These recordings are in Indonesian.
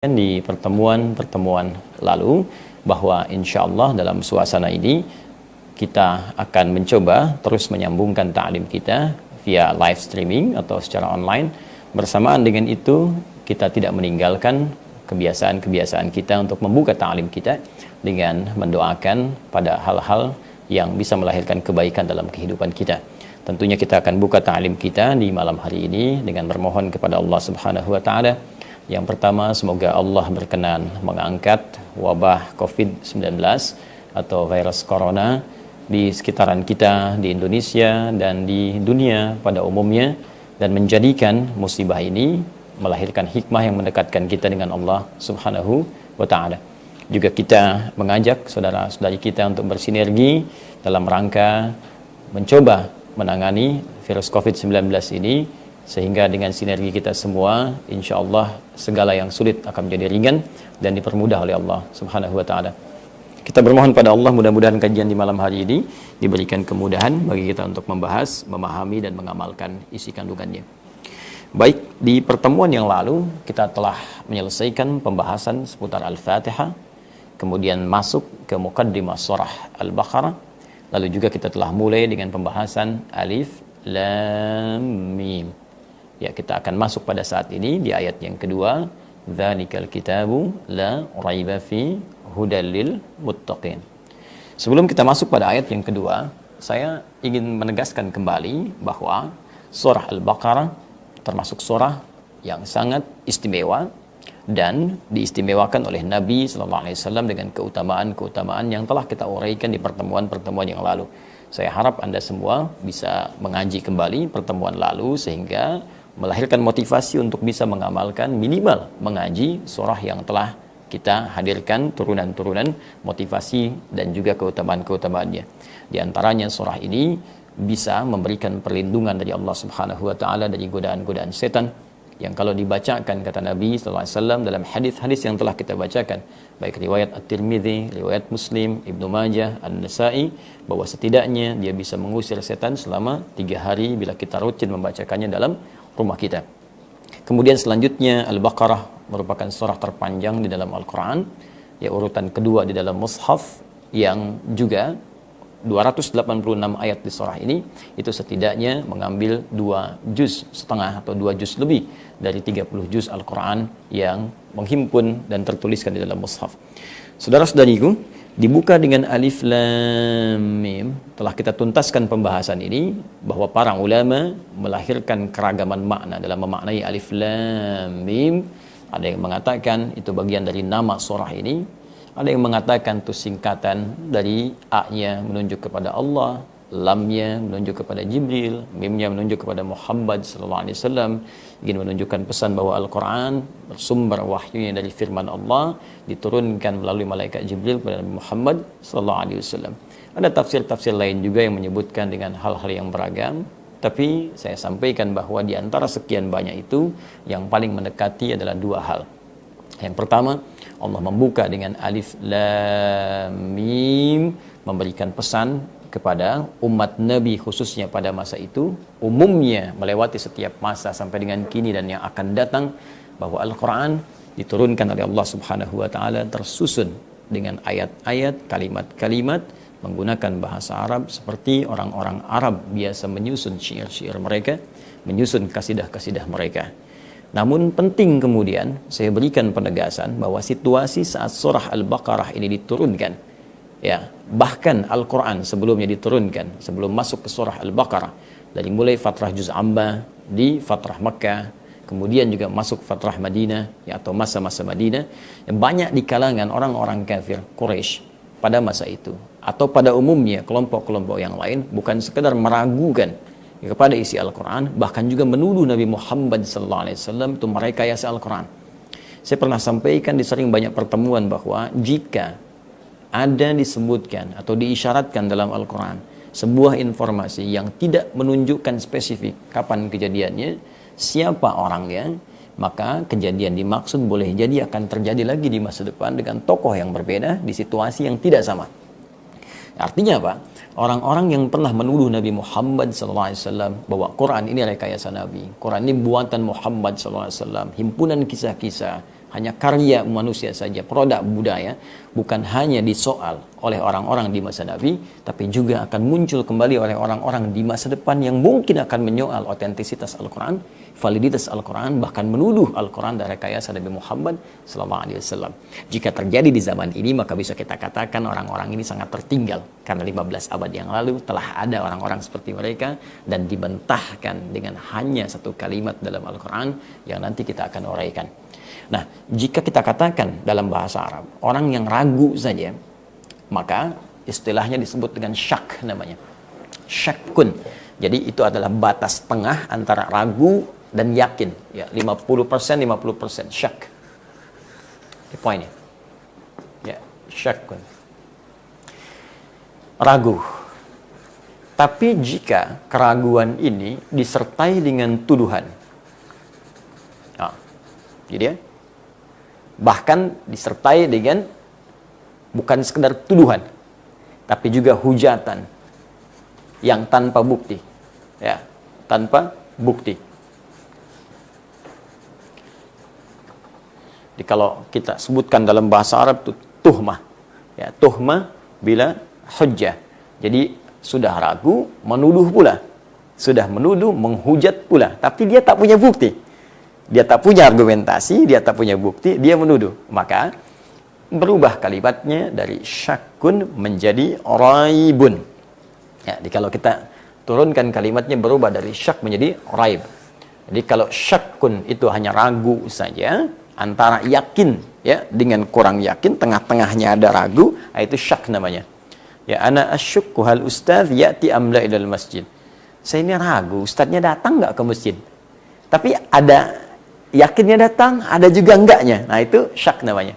Di pertemuan-pertemuan lalu bahwa insya Allah dalam suasana ini kita akan mencoba terus menyambungkan ta'lim kita via live streaming atau secara online. Bersamaan dengan itu kita tidak meninggalkan kebiasaan-kebiasaan kita untuk membuka ta'lim kita dengan mendoakan pada hal-hal yang bisa melahirkan kebaikan dalam kehidupan kita. Tentunya kita akan buka ta'lim kita di malam hari ini dengan bermohon kepada Allah Subhanahu wa taala. Yang pertama, semoga Allah berkenan mengangkat wabah COVID-19 atau virus corona di sekitaran kita, di Indonesia dan di dunia pada umumnya, dan menjadikan musibah ini melahirkan hikmah yang mendekatkan kita dengan Allah Subhanahu wa taala. Juga kita mengajak saudara-saudari kita untuk bersinergi dalam rangka mencoba menangani virus COVID-19 ini, sehingga dengan sinergi kita semua, insya Allah segala yang sulit akan menjadi ringan dan dipermudah oleh Allah Subhanahu wa taala. Kita bermohon pada Allah, mudah-mudahan kajian di malam hari ini diberikan kemudahan bagi kita untuk membahas, memahami dan mengamalkan isi kandungannya. Baik, di pertemuan yang lalu kita telah menyelesaikan pembahasan seputar Al-Fatihah, kemudian masuk ke muqaddimah surah Al-Baqarah, lalu juga kita telah mulai dengan pembahasan Alif Lam Mim. Ya, kita akan masuk pada saat ini di ayat yang kedua, dzalikal kitabu la raiba fi hudal lil muttaqin. Sebelum kita masuk pada ayat yang kedua, saya ingin menegaskan kembali bahwa surah Al-Baqarah termasuk surah yang sangat istimewa dan diistimewakan oleh Nabi sallallahu alaihi wasallam dengan keutamaan-keutamaan yang telah kita uraikan di pertemuan-pertemuan yang lalu. Saya harap Anda semua bisa mengaji kembali pertemuan lalu sehingga melahirkan motivasi untuk bisa mengamalkan, minimal mengaji surah yang telah kita hadirkan turunan-turunan motivasi dan juga keutamaan-keutamaannya. Di antaranya surah ini bisa memberikan perlindungan dari Allah Subhanahu wa taala dari godaan-godaan setan yang kalau dibacakan, kata Nabi sallallahu alaihi wasallam dalam hadis-hadis yang telah kita bacakan, baik riwayat At-Tirmidzi, riwayat Muslim, Ibnu Majah, An-Nasa'i, bahwa setidaknya dia bisa mengusir setan selama 3 hari bila kita rutin membacakannya dalam rumah kita. Kemudian selanjutnya Al-Baqarah merupakan surah terpanjang di dalam Al-Quran, ya urutan kedua di dalam Mushaf, yang juga 286 ayat di surah ini itu setidaknya mengambil 2 juz setengah atau 2 juz lebih dari 30 juz Al-Quran yang menghimpun dan tertuliskan di dalam Mushaf. Saudara-saudariku, dibuka dengan Alif Lam Mim. Telah kita tuntaskan pembahasan ini bahwa para ulama melahirkan keragaman makna dalam memaknai Alif Lam Mim. Ada yang mengatakan itu bagian dari nama surah ini. Ada yang mengatakan itu singkatan dari A-nya menunjuk kepada Allah, Lam-nya menunjuk kepada Jibril, Mim-nya menunjuk kepada Muhammad sallallahu alaihi wasallam, ingin menunjukkan pesan bahwa Al-Quran bersumber wahyunya dari firman Allah, diturunkan melalui malaikat Jibril kepada Muhammad sallallahu alaihi wasallam. Ada tafsir-tafsir lain juga yang menyebutkan dengan hal-hal yang beragam, tapi saya sampaikan bahwa di antara sekian banyak itu yang paling mendekati adalah 2 hal. Yang pertama, Allah membuka dengan Alif Lam Mim, memberikan pesan kepada umat Nabi khususnya pada masa itu, umumnya melewati setiap masa sampai dengan kini dan yang akan datang, bahwa Al-Quran diturunkan oleh Allah Subhanahu wa taala tersusun dengan ayat-ayat, kalimat-kalimat menggunakan bahasa Arab seperti orang-orang Arab biasa menyusun syair-syair mereka, menyusun kasidah-kasidah mereka. Namun penting kemudian saya berikan penegasan bahwa situasi saat surah Al-Baqarah ini diturunkan, ya, bahkan Al-Quran sebelumnya diturunkan, sebelum masuk ke surah Al-Baqarah, dari mulai fatrah juz amma di fatrah Makkah, kemudian juga masuk fatrah Madinah, ya, atau masa-masa Madinah, yang banyak di kalangan orang-orang kafir Quraisy pada masa itu atau pada umumnya kelompok-kelompok yang lain bukan sekedar meragukan kepada isi Al-Quran, bahkan juga menuduh Nabi Muhammad SAW itu merekayasa Al-Quran. Saya pernah sampaikan di sering banyak pertemuan bahwa jika ada disebutkan atau diisyaratkan dalam Al-Quran sebuah informasi yang tidak menunjukkan spesifik kapan kejadiannya, siapa orangnya, maka kejadian dimaksud boleh jadi akan terjadi lagi di masa depan dengan tokoh yang berbeda di situasi yang tidak sama. Artinya apa? Orang-orang yang pernah menuduh Nabi Muhammad SAW bahwa Quran ini rekayasa Nabi, Quran ini buatan Muhammad SAW, himpunan kisah-kisah, hanya karya manusia saja, produk budaya, bukan hanya disoal oleh orang-orang di masa Nabi, tapi juga akan muncul kembali oleh orang-orang di masa depan yang mungkin akan menyoal otentisitas Al-Quran, validitas Al-Quran, bahkan menuduh Al-Quran dari rekayasa Nabi Muhammad SAW. Jika terjadi di zaman ini, maka bisa kita katakan orang-orang ini sangat tertinggal, karena 15 abad yang lalu telah ada orang-orang seperti mereka dan dibentahkan dengan hanya satu kalimat dalam Al-Quran yang nanti kita akan uraikan. Nah, jika kita katakan dalam bahasa Arab, orang yang ragu saja, maka istilahnya disebut dengan syak namanya. Syakkun. Jadi itu adalah batas tengah antara ragu dan yakin. Ya, 50%, 50%. Syak. Ini poinnya. Ya, syakkun. Ragu. Tapi jika keraguan ini disertai dengan tuduhan. Nah, jadi ya. Bahkan disertai dengan bukan sekedar tuduhan, tapi juga hujatan yang tanpa bukti, ya, tanpa bukti. Jadi kalau kita sebutkan dalam bahasa Arab itu tuhmah, ya, tuhmah bila hujjah. Jadi sudah ragu, menuduh pula, sudah menuduh, menghujat pula, tapi dia tak punya bukti. Dia tak punya argumentasi, dia tak punya bukti, dia menuduh. Maka berubah kalimatnya dari syakkun menjadi raibun. Ya, jadi kalau kita turunkan kalimatnya berubah dari syak menjadi raib. Jadi kalau syakkun itu hanya ragu saja, antara yakin ya dengan kurang yakin, tengah-tengahnya ada ragu, itu syak namanya. Ya, ana asyukku hal ustaz ya'ti amla ilal masjid. Saya ini ragu, ustaznya datang nggak ke masjid? Tapi ada yakinnya datang, ada juga enggaknya. Nah, itu syak namanya.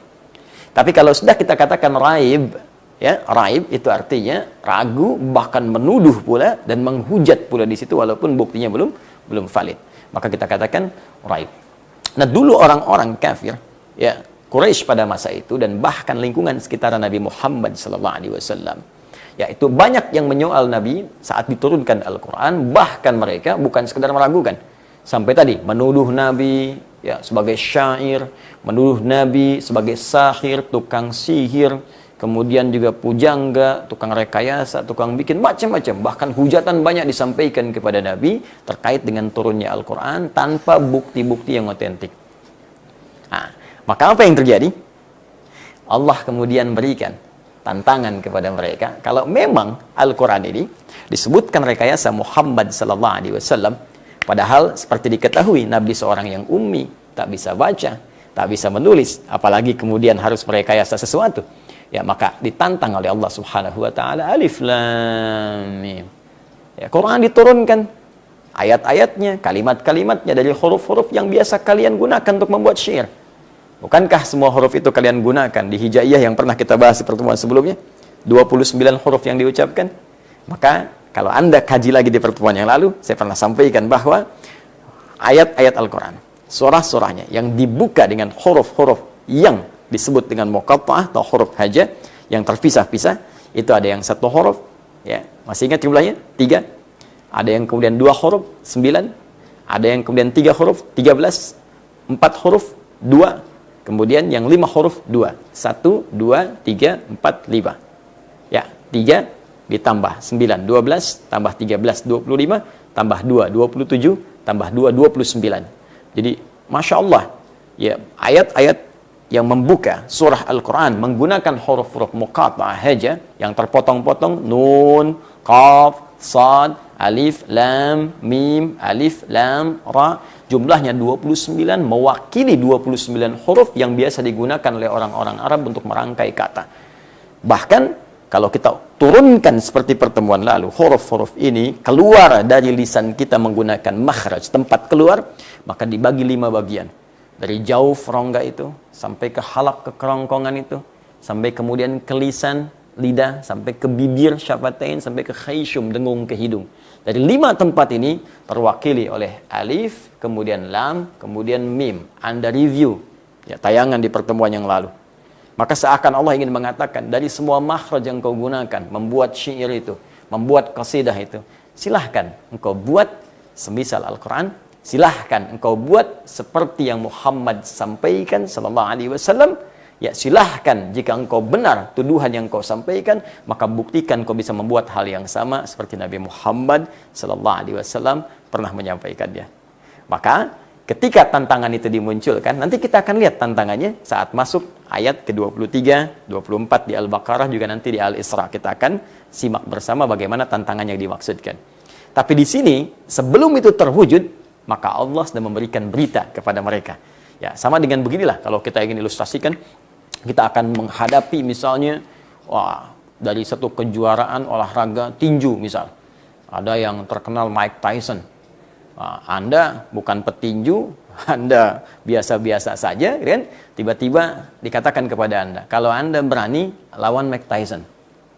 Tapi kalau sudah kita katakan raib, ya, raib itu artinya ragu, bahkan menuduh pula dan menghujat pula di situ walaupun buktinya belum valid. Maka kita katakan raib. Nah, dulu orang-orang kafir, ya, Quraisy pada masa itu dan bahkan lingkungan sekitar Nabi Muhammad SAW, ya, itu banyak yang menyoal Nabi saat diturunkan Al-Quran, bahkan mereka bukan sekedar meragukan. Sampai tadi menuduh Nabi ya sebagai syair, menuduh Nabi sebagai sahir, tukang sihir, kemudian juga pujangga, tukang rekayasa, tukang bikin macam-macam. Bahkan hujatan banyak disampaikan kepada Nabi terkait dengan turunnya Al-Quran tanpa bukti-bukti yang otentik. Nah, maka apa yang terjadi? Allah kemudian berikan tantangan kepada mereka. Kalau memang Al-Quran ini disebutkan rekayasa Muhammad SAW, padahal seperti diketahui Nabi seorang yang ummi, tak bisa baca, tak bisa menulis, apalagi kemudian harus merekayasa sesuatu. Ya, maka ditantang oleh Allah Subhanahu wa taala, Alif Lam Mim. Ya, Quran diturunkan, ayat-ayatnya, kalimat-kalimatnya dari huruf-huruf yang biasa kalian gunakan untuk membuat syair. Bukankah semua huruf itu kalian gunakan di hijaiyah yang pernah kita bahas di pertemuan sebelumnya? 29 huruf yang diucapkan. Maka kalau Anda kaji lagi di pertemuan yang lalu, saya pernah sampaikan bahwa ayat-ayat Al-Quran, surah-surahnya yang dibuka dengan huruf-huruf yang disebut dengan muqatta'ah atau huruf haja yang terpisah-pisah, itu ada yang 1 huruf, ya, masih ingat jumlahnya? 3. Ada yang kemudian 2 huruf, 9. Ada yang kemudian 3 huruf, 13. 4 huruf, 2. Kemudian yang 5 huruf, 2. 1, 2, 3, 4, 5. Ya, 3 ditambah 9, 12, tambah 13, 25, tambah 2, 27, tambah 2, 29. Jadi, Masya Allah, ya, ayat-ayat yang membuka surah Al-Quran menggunakan huruf-huruf muqatta'ah haja yang terpotong-potong, nun, qaf, sad, alif, lam, mim, alif, lam, ra, jumlahnya 29, mewakili 29 huruf yang biasa digunakan oleh orang-orang Arab untuk merangkai kata. Bahkan kalau kita turunkan seperti pertemuan lalu, huruf-huruf ini keluar dari lisan kita menggunakan makhraj, tempat keluar, maka dibagi 5 bagian. Dari jauh rongga itu, sampai ke halak, ke kerongkongan itu, sampai kemudian ke lisan, lidah, sampai ke bibir, syafatain, sampai ke khayshum, dengung ke hidung. Dari 5 tempat ini terwakili oleh alif, kemudian lam, kemudian mim. Anda review ya, tayangan di pertemuan yang lalu. Maka seakan Allah ingin mengatakan, dari semua makhraj yang kau gunakan, membuat syair itu, membuat qasidah itu, silahkan engkau buat semisal Al-Quran, silahkan engkau buat seperti yang Muhammad sampaikan sallallahu alaihi wasallam. Ya, silahkan jika engkau benar tuduhan yang kau sampaikan, maka buktikan kau bisa membuat hal yang sama seperti Nabi Muhammad sallallahu alaihi wasallam pernah menyampaikannya. Maka ketika tantangan itu dimunculkan, nanti kita akan lihat tantangannya saat masuk ayat ke-23, 24 di Al-Baqarah, juga nanti di Al-Isra. Kita akan simak bersama bagaimana tantangan yang dimaksudkan. Tapi di sini, sebelum itu terwujud, maka Allah sudah memberikan berita kepada mereka. Ya, sama dengan beginilah, kalau kita ingin ilustrasikan, kita akan menghadapi misalnya, dari satu kejuaraan olahraga tinju misal. Ada yang terkenal Mike Tyson. Anda bukan petinju, Anda biasa-biasa saja, kan? Tiba-tiba dikatakan kepada Anda, kalau Anda berani lawan Mike Tyson,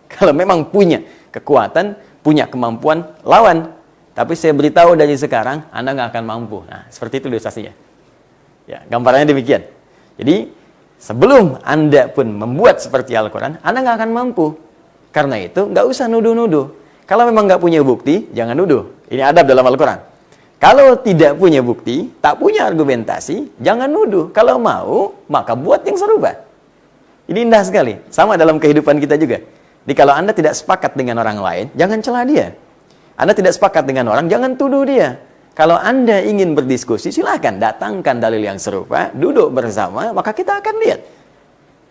kalau memang punya kekuatan, punya kemampuan, lawan. Tapi saya beritahu dari sekarang, Anda nggak akan mampu. Nah, seperti itu ilustrasinya. Ya, gambarannya demikian. Jadi sebelum Anda pun membuat seperti Al-Quran, Anda nggak akan mampu. Karena itu, nggak usah nuduh-nuduh. Kalau memang nggak punya bukti, jangan nuduh. Ini adab dalam Al-Quran. Kalau tidak punya bukti, tak punya argumentasi, jangan nuduh. Kalau mau, maka buat yang serupa. Ini indah sekali. Sama dalam kehidupan kita juga. Jadi kalau Anda tidak sepakat dengan orang lain, jangan celah dia. Anda tidak sepakat dengan orang, jangan tuduh dia. Kalau Anda ingin berdiskusi, silakan datangkan dalil yang serupa, duduk bersama, maka kita akan lihat.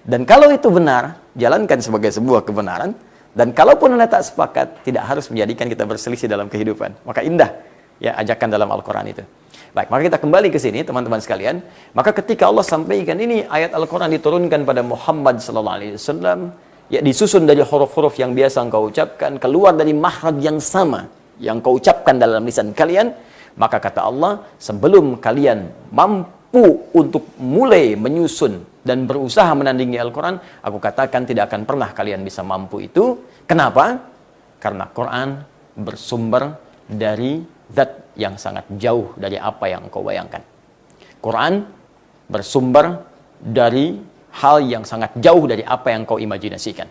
Dan kalau itu benar, jalankan sebagai sebuah kebenaran. Dan kalaupun Anda tak sepakat, tidak harus menjadikan kita berselisih dalam kehidupan. Maka indah ya ajakan dalam Al-Quran itu. Baik, maka kita kembali ke sini teman-teman sekalian. Maka ketika Allah sampaikan ini ayat Al-Quran diturunkan pada Muhammad sallallahu alaihi wasallam, ya disusun dari huruf-huruf yang biasa engkau ucapkan, keluar dari makhraj yang sama yang kau ucapkan dalam lisan kalian. Maka kata Allah, sebelum kalian mampu untuk mulai menyusun dan berusaha menandingi Al-Quran, aku katakan tidak akan pernah kalian bisa mampu itu. Kenapa? Karena Quran bersumber dari zat yang sangat jauh dari apa yang engkau bayangkan. Quran bersumber dari hal yang sangat jauh dari apa yang engkau imajinasikan.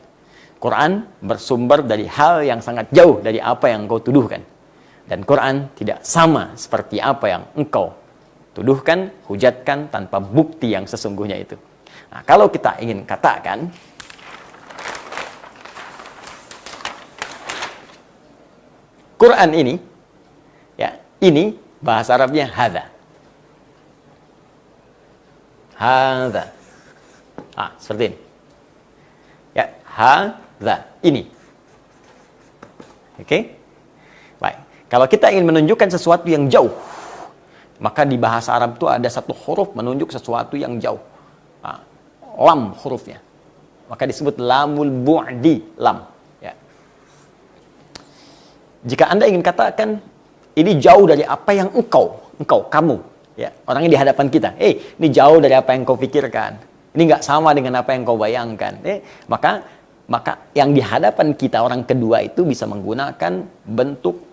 Quran bersumber dari hal yang sangat jauh dari apa yang engkau tuduhkan. Dan Quran tidak sama seperti apa yang engkau tuduhkan, hujatkan tanpa bukti yang sesungguhnya itu. Nah, kalau kita ingin katakan, Quran ini, ya, ini bahasa Arabnya hadza. Hadza. Seperti ini. Ya, hadza, ini. Oke? Baik. Kalau kita ingin menunjukkan sesuatu yang jauh, maka di bahasa Arab itu ada satu huruf menunjuk sesuatu yang jauh. Lam hurufnya. Maka disebut lamul bu'di, lam. Ya. Jika Anda ingin katakan, ini jauh dari apa yang kamu, ya, orangnya di hadapan kita. Ini jauh dari apa yang kau pikirkan. Ini nggak sama dengan apa yang kau bayangkan. Maka yang di hadapan kita, orang kedua itu bisa menggunakan bentuk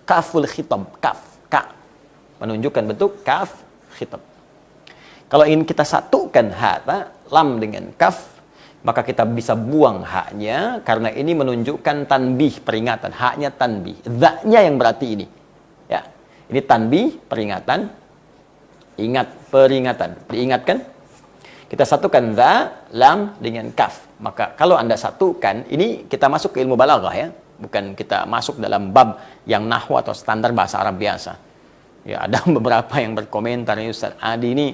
kaful khitab, menunjukkan bentuk kaf khitab. Kalau ingin kita satukan hata, lam dengan kaf, maka kita bisa buang haknya, karena ini menunjukkan tanbih, peringatan. Haknya tanbih, zaknya yang berarti ini. Ya, ini tanbih, peringatan, ingat, peringatan, diingatkan. Kita satukan za, lam dengan kaf. Maka kalau Anda satukan, ini kita masuk ke ilmu balaghah ya. Bukan kita masuk dalam bab yang nahwu atau standar bahasa Arab biasa. Ya, ada beberapa yang berkomentar, Ustaz Adi ini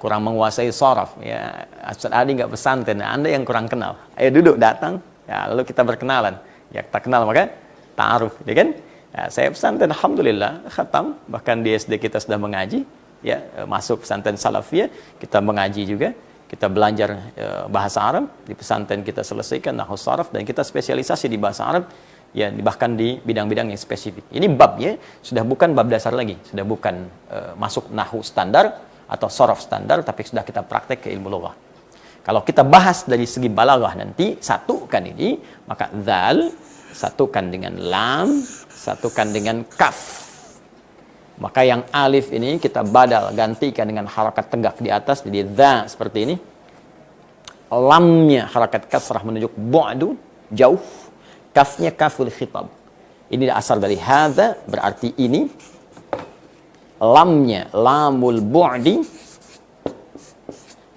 kurang menguasai sharaf. Ya, Ustaz Adi nggak pesantren, Anda yang kurang kenal. Ayo duduk, datang, ya, lalu kita berkenalan. Ya, kita kenal maka ta'aruf, ya kan? Ya, saya pesantren, alhamdulillah, khatam, bahkan di SD kita sudah mengaji. Ya, masuk pesantren salafiyah, kita mengaji juga. Kita belajar bahasa Arab, di pesantren kita selesaikan nahwu sharaf, dan kita spesialisasi di bahasa Arab, ya, bahkan di bidang-bidang yang spesifik. Ini babnya sudah bukan bab dasar lagi, sudah bukan masuk nahwu standar atau sharaf standar, tapi sudah kita praktek ke ilmu lughah. Kalau kita bahas dari segi balaghah nanti, satukan ini, maka dzal satukan dengan lam, satukan dengan kaf. Maka yang alif ini kita badal, gantikan dengan harakat tegak di atas, jadi dza seperti ini. Lamnya harakat kasrah menunjuk bu'du, jauh. Kafnya kaful khitab. Ini asal dari hadza, berarti ini. lamnya lamul bu'di,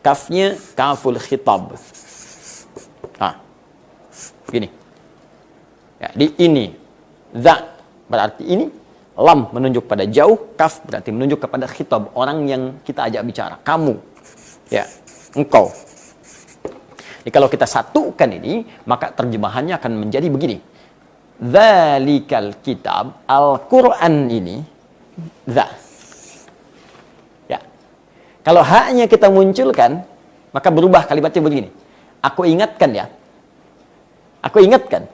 kafnya kaful khitab. Gini. Ya, di ini za berarti ini, lam menunjuk pada jauh, kaf berarti menunjuk kepada khitab, orang yang kita ajak bicara, kamu. Ya, engkau. Jadi kalau kita satukan ini, maka terjemahannya akan menjadi begini. Dzalikal kitab, Al-Qur'an ini, za. Ya. Kalau haknya kita munculkan, maka berubah kalimatnya begini. Aku ingatkan ya. Aku ingatkan.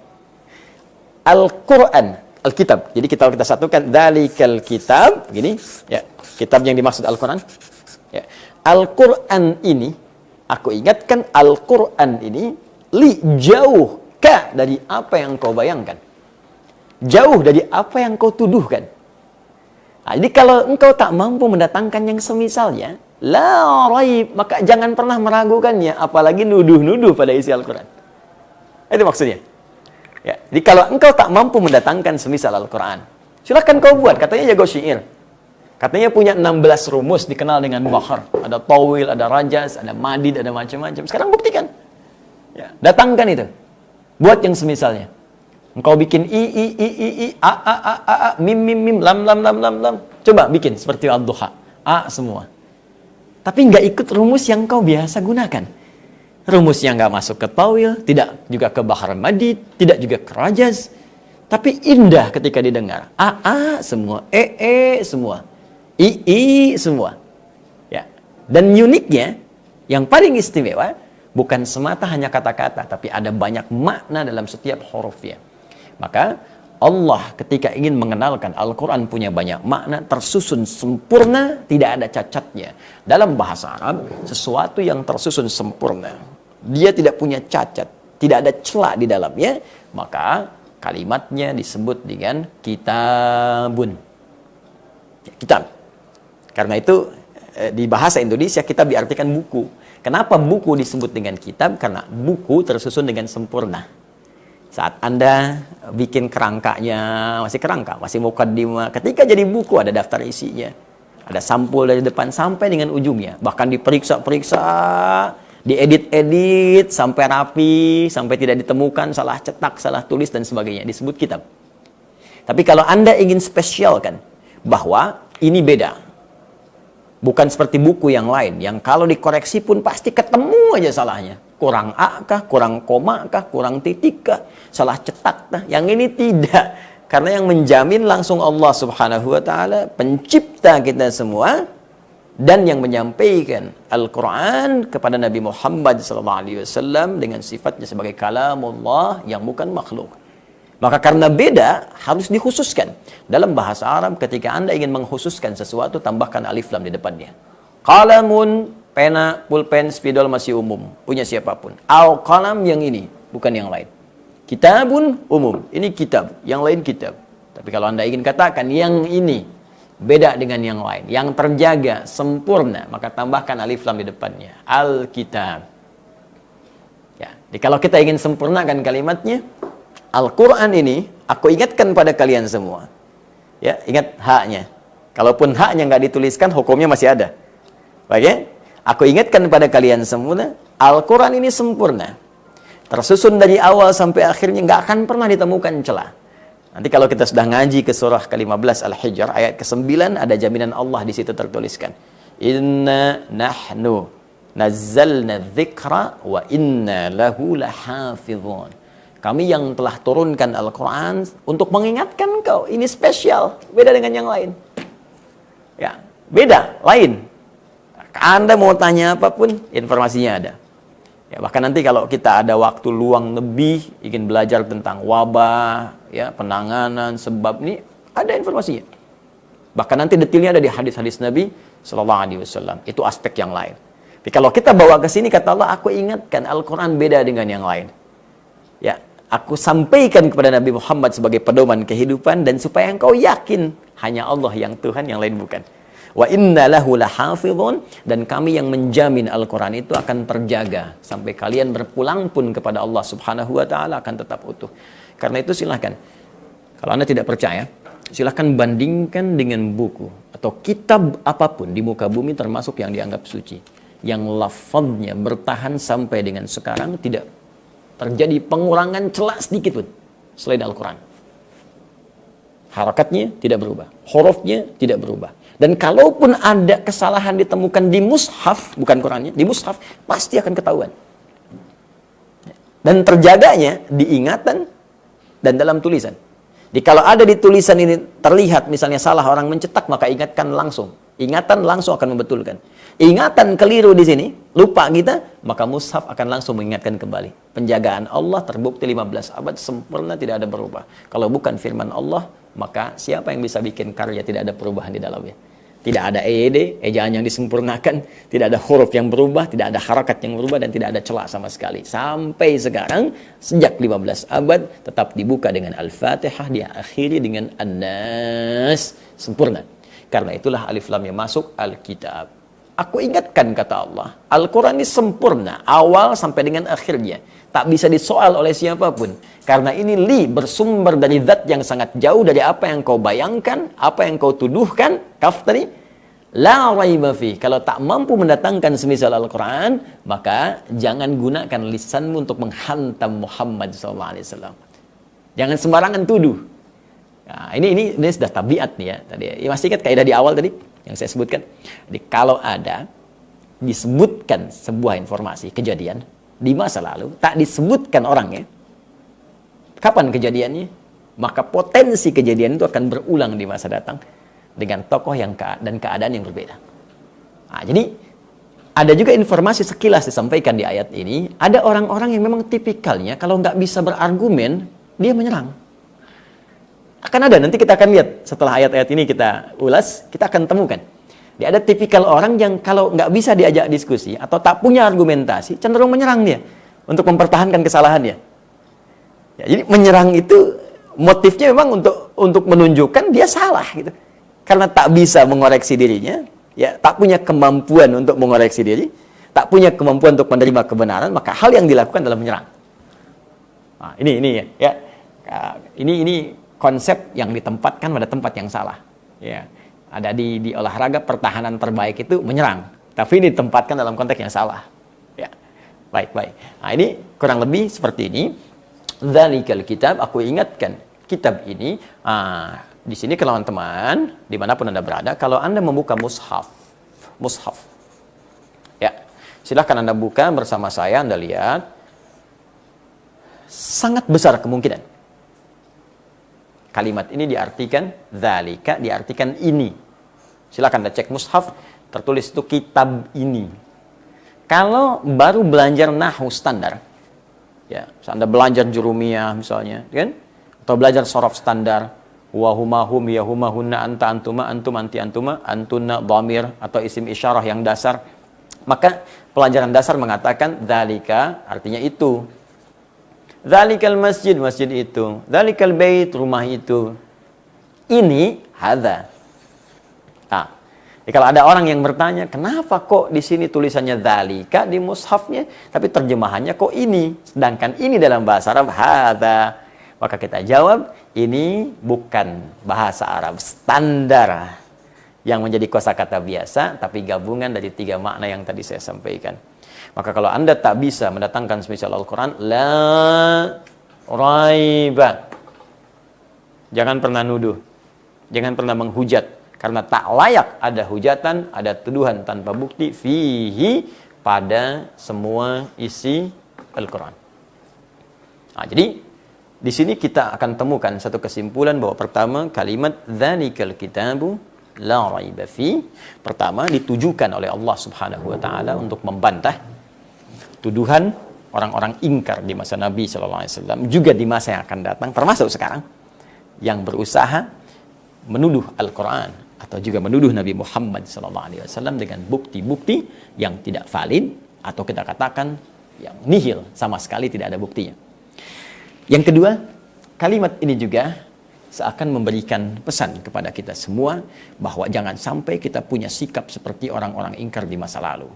Al-Qur'an, Al-Kitab. Jadi kalau kita satukan, dzalikal kitab, gini, ya. Kitab yang dimaksud Al-Qur'an. Ya. Al-Qur'an ini, aku ingatkan Al-Qur'an ini jauh dari apa yang kau bayangkan. Jauh dari apa yang kau tuduhkan. Nah, jadi kalau engkau tak mampu mendatangkan yang semisalnya, la raib, maka jangan pernah meragukannya, apalagi nuduh-nuduh pada isi Al-Qur'an. Itu maksudnya. Ya, jadi kalau engkau tak mampu mendatangkan semisal Al-Qur'an, silakan kau buat, katanya jago syair. Katanya punya 16 rumus dikenal dengan bahar. Ada tawil, ada rajas, ada madid, ada macam-macam. Sekarang buktikan. Ya, datangkan itu. Buat yang semisalnya. Engkau bikin i, a, mim, lam. Coba bikin seperti Ad-Duha. A semua. Tapi nggak ikut rumus yang kau biasa gunakan. Rumusnya nggak masuk ke tawil, tidak juga ke bahar madid, tidak juga ke rajas. Tapi indah ketika didengar. A semua, e semua. I semua. Ya. Dan uniknya, yang paling istimewa, bukan semata hanya kata-kata, tapi ada banyak makna dalam setiap hurufnya. Maka Allah ketika ingin mengenalkan Al-Quran punya banyak makna, tersusun sempurna, tidak ada cacatnya. Dalam bahasa Arab, sesuatu yang tersusun sempurna, dia tidak punya cacat, tidak ada celah di dalamnya, maka kalimatnya disebut dengan kitabun. Kitab. Karena itu di bahasa Indonesia kitab diartikan buku. Kenapa buku disebut dengan kitab? Karena buku tersusun dengan sempurna. Saat Anda bikin kerangkanya, masih kerangka, masih mukaddimah. Ketika jadi buku ada daftar isinya. Ada sampul dari depan sampai dengan ujungnya. Bahkan diperiksa-periksa, diedit-edit sampai rapi, sampai tidak ditemukan salah cetak, salah tulis dan sebagainya. Disebut kitab. Tapi kalau Anda ingin spesialkan bahwa ini beda. Bukan seperti buku yang lain, yang kalau dikoreksi pun pasti ketemu aja salahnya. Kurang A kah, kurang koma kah, kurang titik kah, salah cetak kah. Yang ini tidak. Karena yang menjamin langsung Allah Subhanahu wa Ta'ala, pencipta kita semua, dan yang menyampaikan Al-Quran kepada Nabi Muhammad SAW dengan sifatnya sebagai kalamullah yang bukan makhluk. Maka karena beda, harus dikhususkan. Dalam bahasa Arab, ketika Anda ingin mengkhususkan sesuatu, tambahkan alif lam di depannya. Qalamun, pena, pulpen, spidol masih umum. Punya siapapun. Al-qalam yang ini, bukan yang lain. Kitabun, umum. Ini kitab, yang lain kitab. Tapi kalau Anda ingin katakan yang ini, beda dengan yang lain. Yang terjaga, sempurna, maka tambahkan alif lam di depannya. Al-kitab. Ya, jadi kalau kita ingin sempurnakan kalimatnya, Al-Quran ini, aku ingatkan pada kalian semua. Ya, ingat haknya. Kalaupun haknya nggak dituliskan, hukumnya masih ada. Baik ya? Aku ingatkan pada kalian semua, Al-Quran ini sempurna. Tersusun dari awal sampai akhirnya, nggak akan pernah ditemukan celah. Nanti kalau kita sudah ngaji ke surah ke-15 Al-Hijr, ayat ke-9, ada jaminan Allah di situ tertuliskan. Inna nahnu nazzalna dzikra wa inna lahu lahafizun. Kami yang telah turunkan Al-Quran untuk mengingatkan kau. Ini spesial. Beda dengan yang lain. Ya, beda. Lain. Anda mau tanya apapun, informasinya ada. Ya, bahkan nanti kalau kita ada waktu luang lebih, ingin belajar tentang wabah, ya, penanganan, sebab ini, ada informasinya. Bahkan nanti detailnya ada di hadis-hadis Nabi SAW. Itu aspek yang lain. Tapi kalau kita bawa ke sini, kata Allah, aku ingatkan Al-Quran beda dengan yang lain. Ya, aku sampaikan kepada Nabi Muhammad sebagai pedoman kehidupan dan supaya engkau yakin hanya Allah yang Tuhan, yang lain bukan. Wa inna lahu lahafizun, dan kami yang menjamin Al-Quran itu akan terjaga sampai kalian berpulang pun kepada Allah Subhanahu wa Ta'ala akan tetap utuh. Karena itu silahkan, kalau Anda tidak percaya, silahkan bandingkan dengan buku. atau kitab apapun di muka bumi termasuk yang dianggap suci, yang lafadznya bertahan sampai dengan sekarang, tidak terjadi pengurangan celah sedikit pun selain Al-Quran. Harakatnya tidak berubah, hurufnya tidak berubah. Dan kalaupun ada kesalahan ditemukan di mushaf, bukan Qurannya, di mushaf, pasti akan ketahuan. Dan terjaganya di ingatan dan dalam tulisan. Jadi kalau ada di tulisan ini terlihat misalnya salah orang mencetak, maka ingatkan langsung. Ingatan langsung akan membetulkan. Ingatan keliru di sini, lupa kita, maka mushaf akan langsung mengingatkan kembali. Penjagaan Allah terbukti 15 abad sempurna, tidak ada berubah. Kalau bukan firman Allah, maka siapa yang bisa bikin karya tidak ada perubahan di dalamnya? Tidak ada EYD, ejaan yang disempurnakan, tidak ada huruf yang berubah, tidak ada harakat yang berubah, dan tidak ada celah sama sekali. Sampai sekarang, sejak 15 abad, tetap dibuka dengan Al-Fatihah, diakhiri dengan An-Nas, sempurna. Karena itulah alif lam yang masuk Alkitab. Aku ingatkan, kata Allah, Al-Quran ini sempurna, awal sampai dengan akhirnya. Tak bisa disoal oleh siapapun. Karena ini bersumber dari zat yang sangat jauh dari apa yang kau bayangkan, apa yang kau tuduhkan, kaf tadi. La raiba fi. Kalau tak mampu mendatangkan semisal Al-Quran, maka jangan gunakan lisanmu untuk menghantam Muhammad SAW. Jangan sembarangan tuduh. Nah, ini sudah tabiat nih ya. Tadi ya, masih ingat kaidah di awal tadi yang saya sebutkan. Jadi kalau ada disebutkan sebuah informasi, kejadian di masa lalu, tak disebutkan orangnya, kapan kejadiannya, maka potensi kejadian itu akan berulang di masa datang dengan tokoh dan keadaan yang berbeda. Nah, jadi ada juga informasi sekilas disampaikan di ayat ini, ada orang-orang yang memang tipikalnya kalau nggak bisa berargumen, dia menyerang. Akan ada, nanti kita akan lihat setelah ayat-ayat ini kita ulas, kita akan temukan. Dia ada tipikal orang yang kalau nggak bisa diajak diskusi atau tak punya argumentasi, cenderung menyerang dia untuk mempertahankan kesalahannya. Ya, jadi menyerang itu motifnya memang untuk menunjukkan dia salah gitu. Karena tak bisa mengoreksi dirinya, ya tak punya kemampuan untuk mengoreksi diri, tak punya kemampuan untuk menerima kebenaran, maka hal yang dilakukan adalah menyerang. Nah, ini konsep yang ditempatkan pada tempat yang salah. Ya. Ada di olahraga pertahanan terbaik itu menyerang, tapi ini ditempatkan dalam konteks yang salah. Ya, baik. Nah ini kurang lebih seperti ini. Dzalikal kitab, aku ingatkan kitab ini. Di sini teman-teman, dimanapun anda berada, kalau anda membuka mushaf, ya silahkan anda buka bersama saya. Anda lihat, sangat besar kemungkinan kalimat ini diartikan dzalika, diartikan ini. Silakan Anda cek mushaf, tertulis itu kitab ini. Kalau baru belajar nahwu standar, ya, Anda belajar jurumiyah misalnya, kan? Atau belajar sorof standar, wa huma hum ya huma hunna anta antuma antum anti antuma antunna dhamir atau isim isyarah yang dasar, maka pelajaran dasar mengatakan dzalika artinya itu. Dzalikal masjid, masjid itu. Dzalikal bait, rumah itu. Ini hadza. Nah, kalau ada orang yang bertanya, kenapa kok di sini tulisannya dzalika di mushafnya, tapi terjemahannya kok ini, sedangkan ini dalam bahasa Arab hadza. Maka kita jawab, ini bukan bahasa Arab standar yang menjadi kosakata biasa, tapi gabungan dari 3 makna yang tadi saya sampaikan. Maka kalau Anda tak bisa mendatangkan semisal Al-Quran, la raiba. Jangan pernah nuduh. Jangan pernah menghujat. Karena tak layak ada hujatan, ada tuduhan tanpa bukti, fihi, pada semua isi Al-Quran. Nah, jadi, di sini kita akan temukan satu kesimpulan bahwa pertama, kalimat dzalikal kitabu la raiba fi, pertama ditujukan oleh Allah Subhanahu wa taala untuk membantah tuduhan orang-orang ingkar di masa Nabi sallallahu alaihi wasallam, juga di masa yang akan datang, termasuk sekarang, yang berusaha menuduh Al-Quran atau juga menuduh Nabi Muhammad sallallahu alaihi wasallam dengan bukti-bukti yang tidak valid atau kita katakan yang nihil, sama sekali tidak ada buktinya. Yang kedua, kalimat ini juga seakan memberikan pesan kepada kita semua bahwa jangan sampai kita punya sikap seperti orang-orang ingkar di masa lalu.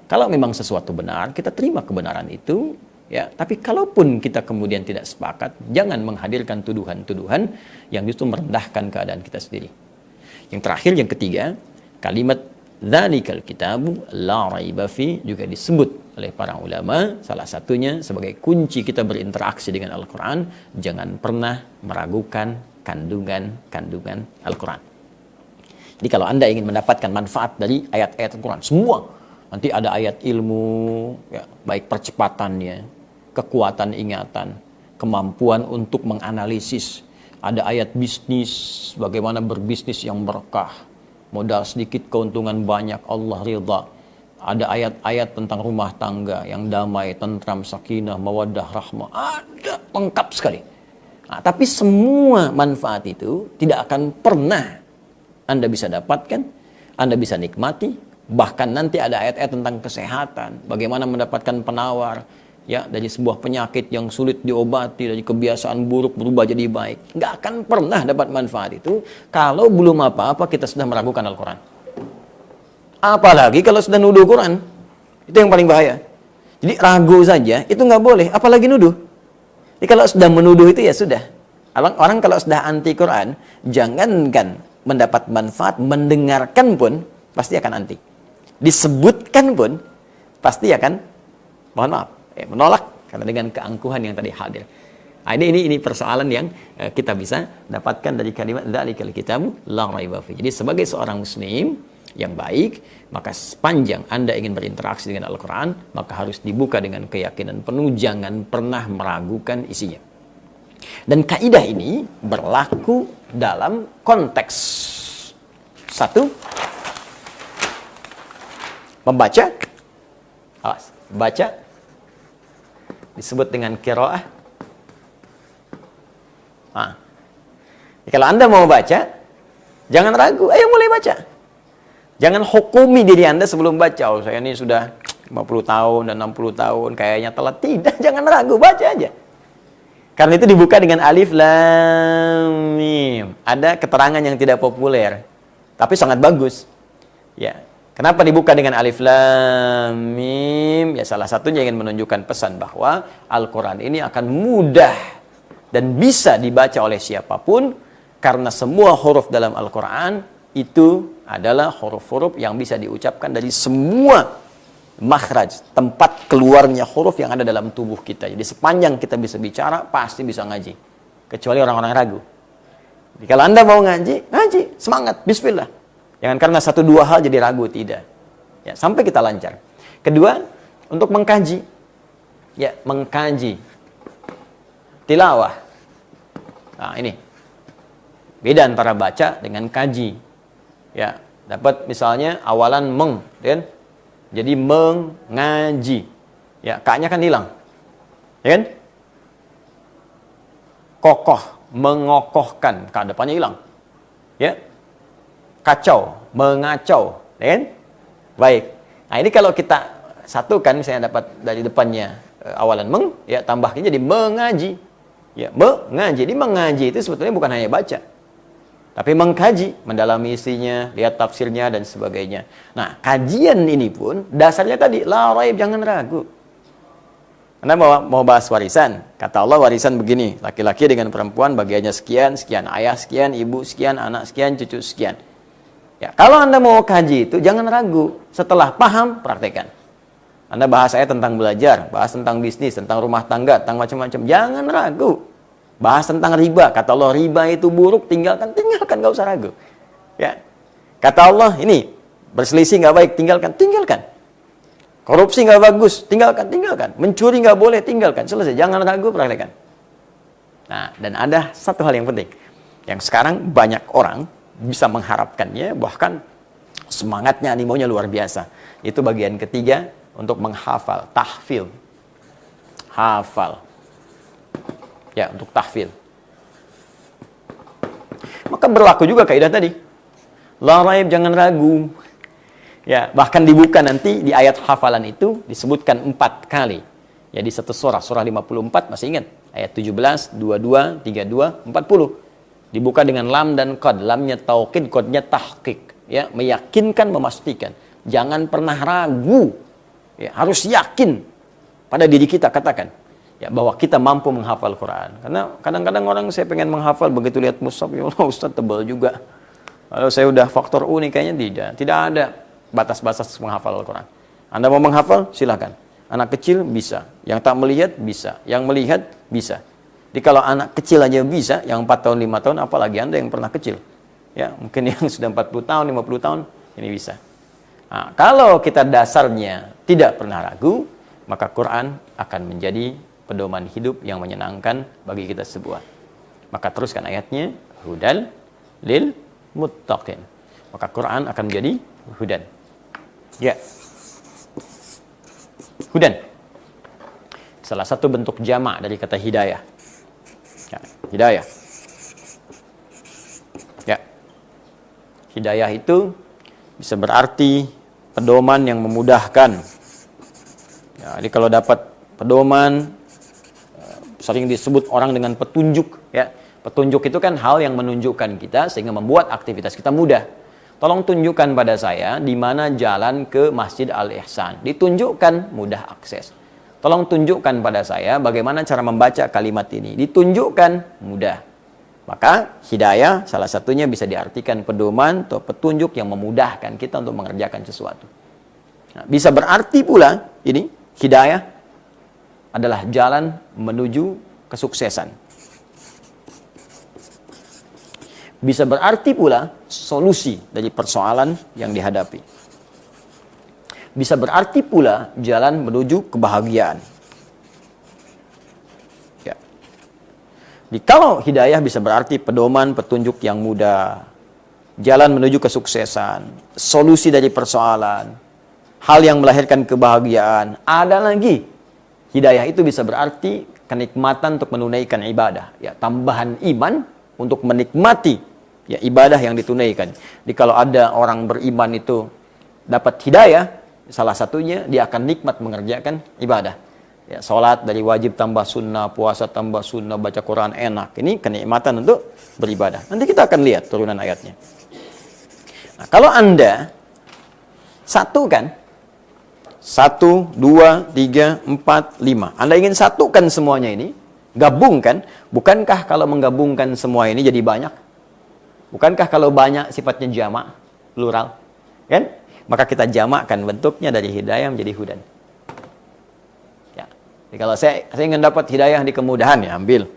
Kalau memang sesuatu benar, kita terima kebenaran itu, ya. Tapi kalaupun kita kemudian tidak sepakat, jangan menghadirkan tuduhan-tuduhan yang justru merendahkan keadaan kita sendiri. Yang terakhir, yang ketiga, kalimat dzalikal kitabu la raiba fi juga disebut oleh para ulama, salah satunya sebagai kunci kita berinteraksi dengan Al-Quran, jangan pernah meragukan kandungan Al-Quran. Jadi kalau Anda ingin mendapatkan manfaat dari ayat-ayat Al-Quran, semua, nanti ada ayat ilmu, ya, baik percepatannya, kekuatan ingatan, kemampuan untuk menganalisis, ada ayat bisnis, bagaimana berbisnis yang berkah, modal sedikit keuntungan banyak, Allah ridha. Ada ayat-ayat tentang rumah tangga yang damai, tentram, sakinah, mawaddah, rahmah, ada lengkap sekali. Nah, tapi semua manfaat itu tidak akan pernah Anda bisa dapatkan, Anda bisa nikmati. Bahkan nanti ada ayat-ayat tentang kesehatan, bagaimana mendapatkan penawar, ya, dari sebuah penyakit yang sulit diobati, dari kebiasaan buruk berubah jadi baik. Nggak akan pernah dapat manfaat itu kalau belum apa-apa kita sudah meragukan Al-Quran. Apalagi kalau sudah nuduh Quran, itu yang paling bahaya. Jadi ragu saja itu nggak boleh, apalagi nuduh. Jadi kalau sudah menuduh itu ya sudah. Orang kalau sudah anti Quran, jangankan mendapat manfaat, mendengarkan pun pasti akan anti. Disebutkan pun pasti akan, mohon maaf, menolak karena dengan keangkuhan yang tadi hadir. Nah, ini persoalan yang kita bisa dapatkan dari kalimat dzalikal kitabu la raiba fi. Jadi sebagai seorang muslim yang baik, maka sepanjang Anda ingin berinteraksi dengan Al-Quran, maka harus dibuka dengan keyakinan penuh, jangan pernah meragukan isinya. Dan kaidah ini berlaku dalam konteks satu, membaca, awas, baca disebut dengan qiraah. Nah, kalau Anda mau baca, jangan ragu, ayo mulai baca. Jangan hukumi diri Anda sebelum baca. Oh, saya ini sudah 50 tahun dan 60 tahun, kayaknya telat. Tidak, jangan ragu, baca aja. Karena itu dibuka dengan alif lam mim. Ada keterangan yang tidak populer, tapi sangat bagus. Ya, kenapa dibuka dengan alif lam mim? Ya, salah satunya ingin menunjukkan pesan bahwa Al-Quran ini akan mudah dan bisa dibaca oleh siapapun, karena semua huruf dalam Al-Quran itu adalah huruf-huruf yang bisa diucapkan dari semua makhraj, tempat keluarnya huruf yang ada dalam tubuh kita. Jadi sepanjang kita bisa bicara, pasti bisa ngaji. Kecuali orang-orang ragu. Jadi kalau Anda mau ngaji, ngaji, semangat, bismillah. Jangan karena satu dua hal jadi ragu, tidak. Ya, sampai kita lancar. Kedua, untuk mengkaji. Ya, mengkaji. Tilawah. Nah, ini. Beda antara baca dengan kaji. Ya, dapat misalnya awalan meng, kan? Jadi mengaji. Ya, kaknya kan hilang. Ya kan? Kokoh, mengokohkan, kak depannya hilang. Ya. Kacau, mengacau, ya kan? Baik. Nah, ini kalau kita satukan, misalnya dapat dari depannya awalan meng, ya tambahnya jadi mengaji. Ya, mengaji. Jadi mengaji itu sebetulnya bukan hanya baca, tapi mengkaji, mendalami isinya, lihat tafsirnya, dan sebagainya. Nah, kajian ini pun dasarnya tadi, la raib, jangan ragu. Anda mau bahas warisan. Kata Allah warisan begini, laki-laki dengan perempuan bagiannya sekian, sekian, ayah sekian, ibu sekian, anak sekian, cucu sekian. Ya, kalau Anda mau kaji itu, jangan ragu. Setelah paham, praktekkan. Anda bahas ayat tentang belajar, bahas tentang bisnis, tentang rumah tangga, tentang macam-macam. Jangan ragu. Bahas tentang riba, kata Allah riba itu buruk, tinggalkan, gak usah ragu. Ya, kata Allah ini berselisih gak baik, tinggalkan. Korupsi gak bagus, tinggalkan. Mencuri gak boleh, tinggalkan. Selesai, jangan ragu, praktekkan. Nah, dan ada satu hal yang penting, yang sekarang banyak orang bisa mengharapkannya, bahkan semangatnya, animonya luar biasa. Itu bagian ketiga, untuk menghafal, tahfil. Hafal. Ya, untuk tahfil. Maka berlaku juga kaidah tadi. La raib, jangan ragu. Ya, bahkan dibuka nanti di ayat hafalan itu disebutkan 4 kali. Ya, di satu surah 54, masih ingat? Ayat 17, 22, 32, 40. Dibuka dengan lam dan qad. Lamnya taukid, qadnya tahqiq. Ya, meyakinkan, memastikan. Jangan pernah ragu. Ya, harus yakin pada diri kita, katakan. Ya, bahwa kita mampu menghafal Quran. Karena kadang-kadang orang saya pengen menghafal, begitu lihat mushaf, ya Allah Ustaz tebal juga. Kalau saya udah faktor U nih kayaknya tidak. Tidak ada batas-batas menghafal Al-Quran. Anda mau menghafal, silakan. Anak kecil bisa. Yang tak melihat, bisa. Yang melihat, bisa. Jadi kalau anak kecil aja bisa, yang 4 tahun, 5 tahun, apalagi Anda yang pernah kecil. Ya, mungkin yang sudah 40 tahun, 50 tahun, ini bisa. Nah, kalau kita dasarnya tidak pernah ragu, maka Quran akan menjadi pedoman hidup yang menyenangkan bagi kita semua. Maka teruskan ayatnya, hudal lil muttaqin. Maka Quran akan menjadi hudan. Ya. Hudan. Salah satu bentuk jamak dari kata hidayah. Ya, hidayah. Ya. Hidayah itu bisa berarti pedoman yang memudahkan. Ya, jadi kalau dapat pedoman, sering disebut orang dengan petunjuk. Ya, petunjuk itu kan hal yang menunjukkan kita sehingga membuat aktivitas kita mudah. Tolong tunjukkan pada saya di mana jalan ke Masjid Al-Ihsan. Ditunjukkan, mudah akses. Tolong tunjukkan pada saya bagaimana cara membaca kalimat ini. Ditunjukkan, mudah. Maka hidayah salah satunya bisa diartikan pedoman atau petunjuk yang memudahkan kita untuk mengerjakan sesuatu. Nah, bisa berarti pula ini hidayah adalah jalan menuju kesuksesan. Bisa berarti pula solusi dari persoalan yang dihadapi. Bisa berarti pula jalan menuju kebahagiaan. Jadi kalau hidayah bisa berarti pedoman, petunjuk yang mudah, jalan menuju kesuksesan, solusi dari persoalan, hal yang melahirkan kebahagiaan. Ada lagi, hidayah itu bisa berarti kenikmatan untuk menunaikan ibadah. Ya, tambahan iman untuk menikmati ya ibadah yang ditunaikan. Jadi kalau ada orang beriman itu dapat hidayah, salah satunya dia akan nikmat mengerjakan ibadah. Ya, sholat dari wajib tambah sunnah, puasa tambah sunnah, baca Quran enak. Ini kenikmatan untuk beribadah. Nanti kita akan lihat turunan ayatnya. Nah, kalau Anda satukan 1, 2, 3, 4, 5. Anda ingin satukan semuanya ini, gabungkan. Bukankah kalau menggabungkan semua ini jadi banyak? Bukankah kalau banyak sifatnya jamak, plural? Kan? Maka kita jamakkan bentuknya dari hidayah menjadi hudan. Jadi kalau saya ingin dapat hidayah di kemudahan, ya ambil.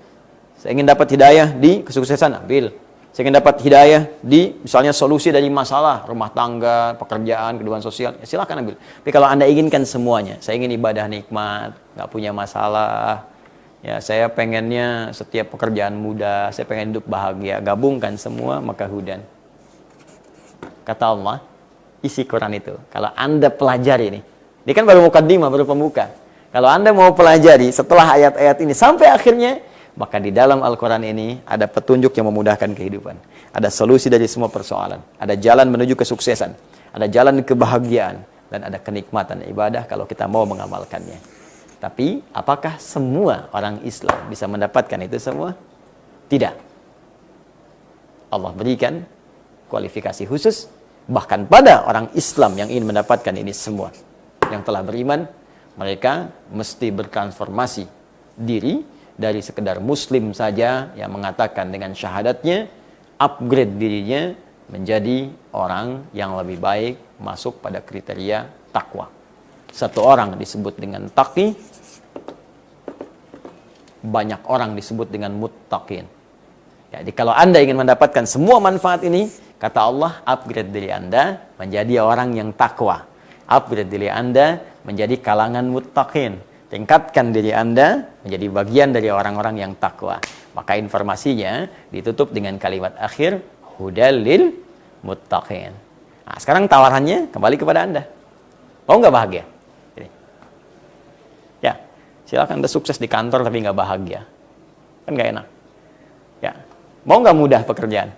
Saya ingin dapat hidayah di kesuksesan, ambil. Saya ingin dapat hidayah di misalnya solusi dari masalah rumah tangga, pekerjaan, kehidupan sosial, ya silakan ambil. Tapi kalau Anda inginkan semuanya, saya ingin ibadah nikmat, nggak punya masalah, ya saya pengennya setiap pekerjaan mudah, saya pengen hidup bahagia, gabungkan semua, maka hudan. Kata Allah, isi Quran itu, kalau Anda pelajari ini kan baru mukaddimah, baru pembuka. Kalau Anda mau pelajari setelah ayat-ayat ini sampai akhirnya, maka di dalam Al-Quran ini ada petunjuk yang memudahkan kehidupan. Ada solusi dari semua persoalan. Ada jalan menuju kesuksesan. Ada jalan kebahagiaan. Dan ada kenikmatan ibadah kalau kita mau mengamalkannya. Tapi, apakah semua orang Islam bisa mendapatkan itu semua? Tidak. Allah berikan kualifikasi khusus, bahkan pada orang Islam yang ingin mendapatkan ini semua. Yang telah beriman, mereka mesti bertransformasi diri dari sekedar muslim saja yang mengatakan dengan syahadatnya, upgrade dirinya menjadi orang yang lebih baik, masuk pada kriteria takwa. Satu orang disebut dengan taqi, banyak orang disebut dengan muttaqin. Jadi kalau Anda ingin mendapatkan semua manfaat ini, kata Allah, upgrade diri Anda menjadi orang yang takwa. Upgrade diri Anda menjadi kalangan muttaqin. Tingkatkan diri Anda menjadi bagian dari orang-orang yang takwa. Maka informasinya ditutup dengan kalimat akhir, hudal lil muttaqin. Nah, sekarang tawarannya kembali kepada Anda. Mau nggak bahagia? Ini. Ya, silakan Anda sukses di kantor tapi nggak bahagia. Kan nggak enak. Ya, mau nggak mudah pekerjaan?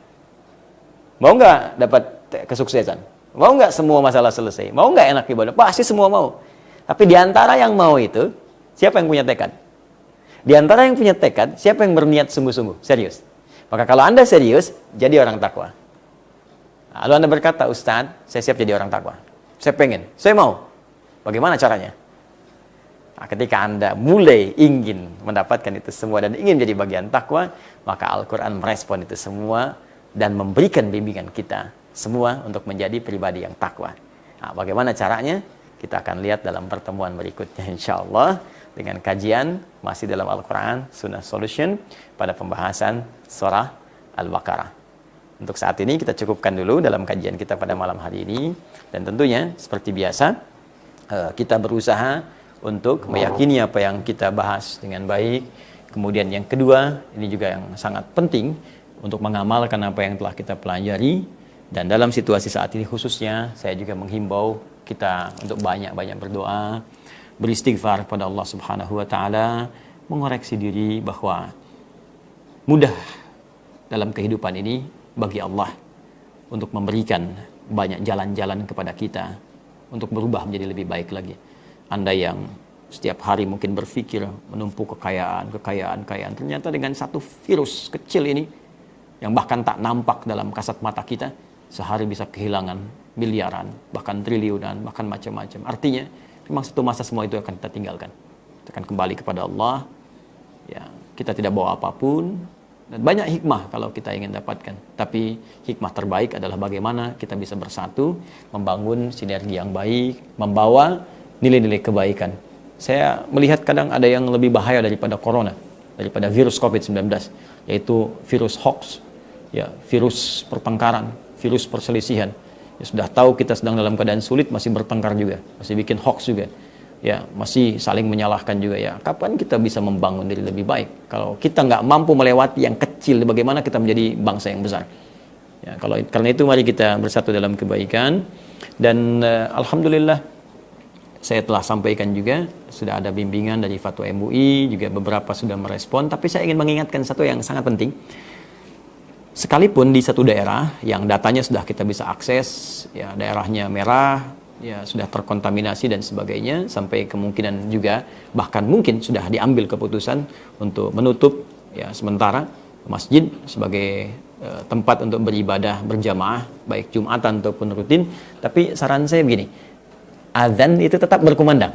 Mau nggak dapat kesuksesan? Mau nggak semua masalah selesai? Mau nggak enak ibadah? Pasti semua mau. Tapi di antara yang mau itu, siapa yang punya tekad? Di antara yang punya tekad, siapa yang berniat sungguh-sungguh, serius? Maka kalau Anda serius, jadi orang takwa. Lalu Anda berkata, Ustaz, saya siap jadi orang takwa. Saya pengen, saya mau. Bagaimana caranya? Nah, ketika Anda mulai ingin mendapatkan itu semua dan ingin jadi bagian takwa, maka Al-Quran merespon itu semua dan memberikan bimbingan kita semua untuk menjadi pribadi yang takwa. Nah, bagaimana caranya? Kita akan lihat dalam pertemuan berikutnya insyaallah dengan kajian masih dalam Al-Quran Sunnah Solution pada pembahasan surah Al-Baqarah. Untuk saat ini kita cukupkan dulu dalam kajian kita pada malam hari ini, dan tentunya seperti biasa kita berusaha untuk meyakini apa yang kita bahas dengan baik. Kemudian yang kedua, ini juga yang sangat penting untuk mengamalkan apa yang telah kita pelajari. Dan dalam situasi saat ini khususnya, saya juga menghimbau kita untuk banyak-banyak berdoa, beristighfar kepada Allah Subhanahu wa taala, mengoreksi diri bahwa mudah dalam kehidupan ini bagi Allah untuk memberikan banyak jalan-jalan kepada kita untuk berubah menjadi lebih baik lagi. Anda yang setiap hari mungkin berpikir menumpuk kekayaan, ternyata dengan satu virus kecil ini yang bahkan tak nampak dalam kasat mata kita, sehari bisa kehilangan miliaran, bahkan triliunan, bahkan macam-macam. Artinya, memang satu masa semua itu akan kita tinggalkan. Kita akan kembali kepada Allah. Ya, kita tidak bawa apapun. Dan banyak hikmah kalau kita ingin dapatkan. Tapi hikmah terbaik adalah bagaimana kita bisa bersatu, membangun sinergi yang baik, membawa nilai-nilai kebaikan. Saya melihat kadang ada yang lebih bahaya daripada corona, daripada virus COVID-19, yaitu virus hoax, ya, virus pertengkaran, virus perselisihan. Ya, sudah tahu kita sedang dalam keadaan sulit, masih bertengkar juga, masih bikin hoax juga, ya, masih saling menyalahkan juga. Ya, kapan kita bisa membangun diri lebih baik? Kalau kita nggak mampu melewati yang kecil, bagaimana kita menjadi bangsa yang besar? Ya, karena itu mari kita bersatu dalam kebaikan. Dan alhamdulillah saya telah sampaikan juga, sudah ada bimbingan dari Fatwa MUI, juga beberapa sudah merespon. Tapi saya ingin mengingatkan satu yang sangat penting. Sekalipun di satu daerah yang datanya sudah kita bisa akses, ya, daerahnya merah, ya, sudah terkontaminasi dan sebagainya, sampai kemungkinan juga bahkan mungkin sudah diambil keputusan untuk menutup, ya, sementara masjid sebagai tempat untuk beribadah berjamaah, baik Jumatan ataupun rutin. Tapi saran saya begini, azan itu tetap berkumandang,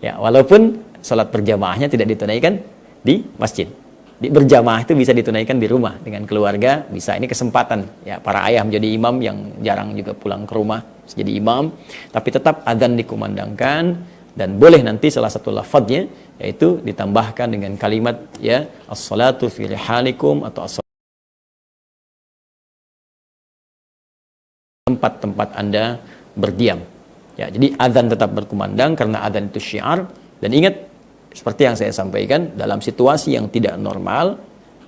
ya, walaupun salat berjamaahnya tidak ditunaikan di masjid. Berjamaah itu bisa ditunaikan di rumah dengan keluarga, bisa. Ini kesempatan, ya, para ayah menjadi imam yang jarang juga pulang ke rumah jadi imam, tapi tetap azan dikumandangkan. Dan boleh nanti salah satu lafadznya yaitu ditambahkan dengan kalimat, ya, as-salatu fi rihalikum, atau tempat-tempat Anda berdiam. Ya, jadi azan tetap berkumandang karena azan itu syiar. Dan ingat, seperti yang saya sampaikan, dalam situasi yang tidak normal,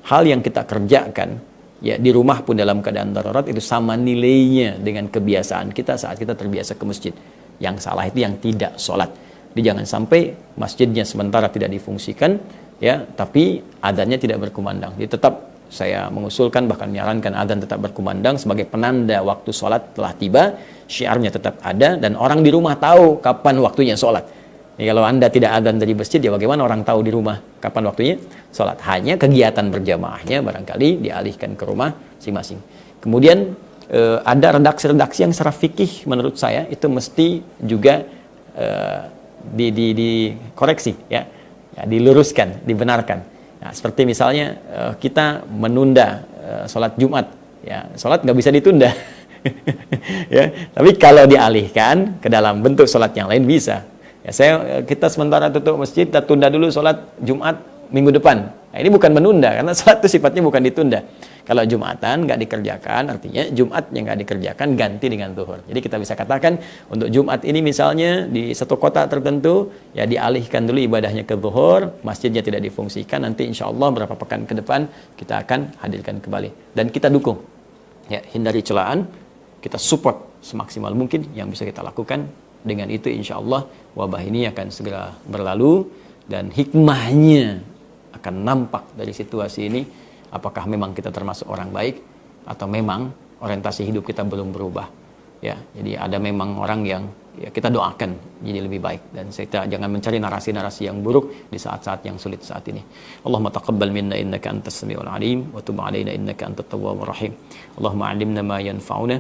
hal yang kita kerjakan, ya, di rumah pun dalam keadaan darurat itu sama nilainya dengan kebiasaan kita saat kita terbiasa ke masjid. Yang salah itu yang tidak sholat. Jadi jangan sampai masjidnya sementara tidak difungsikan, ya, tapi adzannya tidak berkumandang. Jadi tetap saya mengusulkan, bahkan menyarankan adzan tetap berkumandang sebagai penanda waktu sholat telah tiba. Syiarnya tetap ada dan orang di rumah tahu kapan waktunya sholat. Ya, kalau Anda tidak adzan dari masjid, ya bagaimana orang tahu di rumah kapan waktunya sholat? Hanya kegiatan berjamaahnya barangkali dialihkan ke rumah masing-masing. Kemudian ada redaksi-redaksi yang secara fikih menurut saya itu mesti juga dikoreksi, ya, diluruskan, dibenarkan. Nah, seperti misalnya kita menunda sholat Jumat, ya, sholat nggak bisa ditunda. Ya, tapi kalau dialihkan ke dalam bentuk sholat yang lain bisa. Ya, kita sementara tutup masjid, kita tunda dulu sholat Jumat minggu depan. Nah, ini bukan menunda, karena sholat itu sifatnya bukan ditunda. Kalau Jumatan nggak dikerjakan, artinya Jumat yang nggak dikerjakan ganti dengan zuhur. Jadi kita bisa katakan untuk Jumat ini misalnya di satu kota tertentu, ya dialihkan dulu ibadahnya ke zuhur, masjidnya tidak difungsikan. Nanti insya Allah beberapa pekan ke depan kita akan hadirkan kembali. Dan kita dukung, ya, hindari celaan, kita support semaksimal mungkin yang bisa kita lakukan. Dengan itu insya Allah wabah ini akan segera berlalu dan hikmahnya akan nampak dari situasi ini. Apakah memang kita termasuk orang baik atau memang orientasi hidup kita belum berubah, ya. Jadi ada memang orang yang, ya, kita doakan jadi lebih baik, dan kita jangan mencari narasi-narasi yang buruk di saat-saat yang sulit saat ini. Allahumma taqabbal minna innaka antas samiul alim wa tub alaina innaka antat tawwabur rahim. Allahumma 'allimna ma yanfa'una.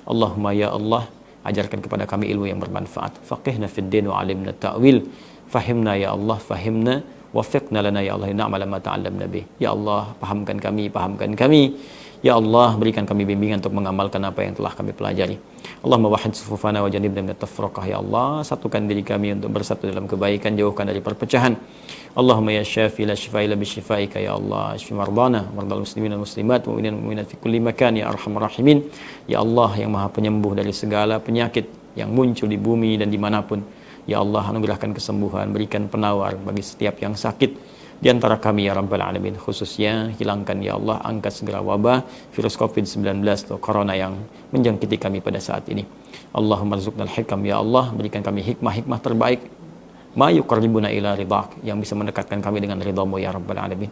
Allahumma ya Allah, ajarkan kepada kami ilmu yang bermanfaat. Faqihna fid din wa 'allimna ta'wil. Fahimna ya Allah, fahimna. Wafiqna lana ya Allah na'mala ma ta'allamna bih. Ya Allah, pahamkan kami Ya Allah, berikan kami bimbingan untuk mengamalkan apa yang telah kami pelajari. Allahumma wahid sufufana wa janibna minat tafraqah. Ya Allah, satukan diri kami untuk bersatu dalam kebaikan, jauhkan dari perpecahan. Allahumma ya syafi la shifaa illa bisyifaika. Ya Allah, shfi mardana, mardal muslimin wal muslimat, mu'minin mu'minat fi kulli makan ya arhamar rahimin. Ya Allah yang maha penyembuh dari segala penyakit yang muncul di bumi dan dimanapun. Ya Allah, anugerahkan kesembuhan, berikan penawar bagi setiap yang sakit di antara kami ya Rabbal Alamin. Khususnya hilangkan ya Allah, angkat segera wabah virus COVID-19 atau corona yang menjangkiti kami pada saat ini. Allahumma rzuqnal hikam, ya Allah, berikan kami hikmah-hikmah terbaik, ma yuqarribuna ila ridhak, yang bisa mendekatkan kami dengan ridhamu ya Rabbal Alamin.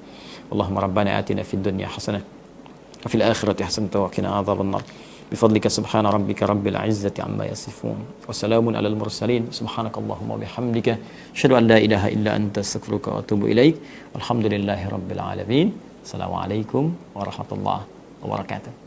Allahumma rabbana atina fid dunya hasanah wa fil akhirati hasanah wa qina adzabannar. بفضلك سبحان ربك رب العزة عما يصفون وسلام على المرسلين سبحانك اللهم وبحمدك أشهد أن لا إله إلا أنت أستغفرك وأتوب إليك والحمد لله رب العالمين. السلام عليكم ورحمة الله وبركاته.